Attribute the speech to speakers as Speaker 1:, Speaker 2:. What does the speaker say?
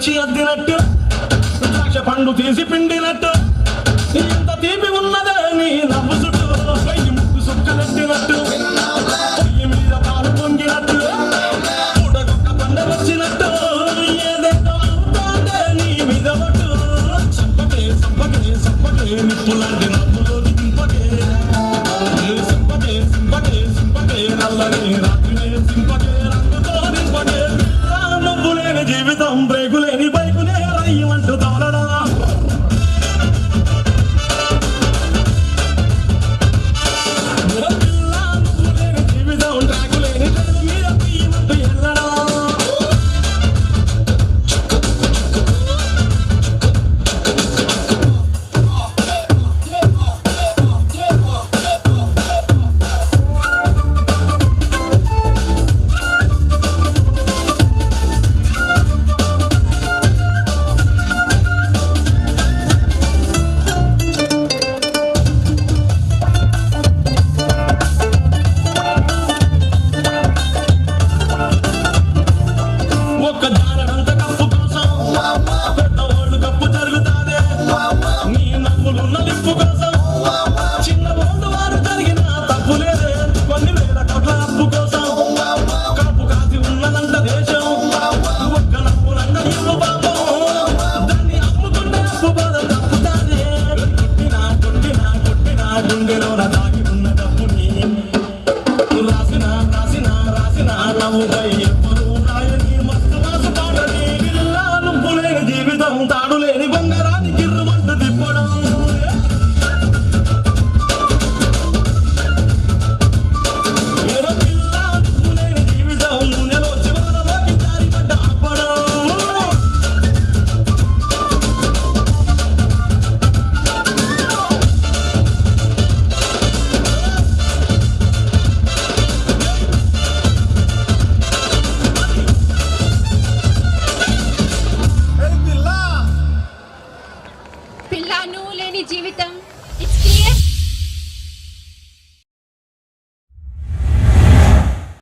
Speaker 1: తెచ్చి అద్దినట్టు ద్రాక్ష పండు తీసి పిండినట్టు ఎంత తీపి ఉన్నదే నీ నవ్వు చుట్టూ వెయ్యి ముక్కు సుక్కలెట్టినట్టు పొయ్యి మీద పాలు పొంగినట్టు కూడగుక్క పండ వచ్చినట్టు ఏదేదో అవుతాందే నీ మీద పట్టు సంపకే సంపకే సంపకే నిప్పులాంటి నవ్వులోని దింపకే సింపకే సింపకే సింపకే నల్లని రాత్రినే సింపకే రంగుతో నింపకే నవ్వు లేని జీవితం బ్రేకు లేని బైకునే రయ్యమంటూ తోలడా జీవితం తాడులే